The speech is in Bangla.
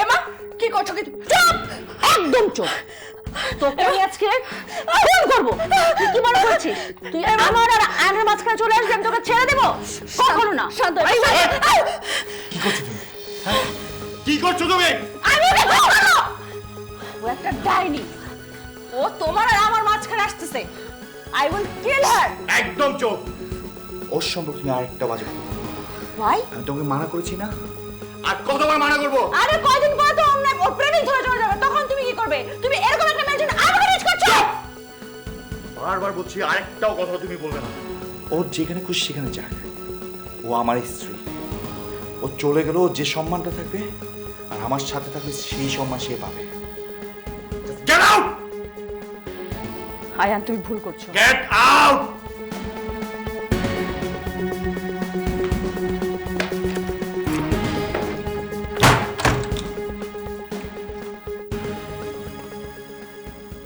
এমা কি করছো? কি চুপ, একদম চুপ। তোকে আমি আজকে ফোন করবো। তুই কি মনে করছিস তুই আমার আর আয়নের মাঝখানে চলে আসবি আমি তোকে ছেড়ে দেবো? কখনো না। শান্ত কি করছো তুমি? হ্যাঁ কি করছো তুমি? আমি ওকে ধরবো। ও একটা ডাইনি, ও তোমার আর আমার মাঝখানে আসতেছে। আই উইল কিল হার। একদম চুপ। ওর সম্পর্কে তুমি আরেকটা বাজে কথা বলবে না। ভাই আমি তোমাকে মানা করেছি না? আর কতবার মানা করবো? আরে কয়দিন পরে তো অন্য ওর প্রেমিক ধরে চলে যাবে, তখন তুমি কি করবে? তুমি এরকম একটা মেয়ের আমাকে রিচ করছো। বারবার বলছি আরেকটাও কথা তুমি বলবে না। ওর যেখানে খুশি সেখানে যাক, ও আমার স্ত্রী। ও চলে গেল, যে সম্মানটা থাকবে আর আমার সাথে থাকবে সেই সম্মান সে পাবে। Get out! আয়ান তুমি ভুল করছো। Get out!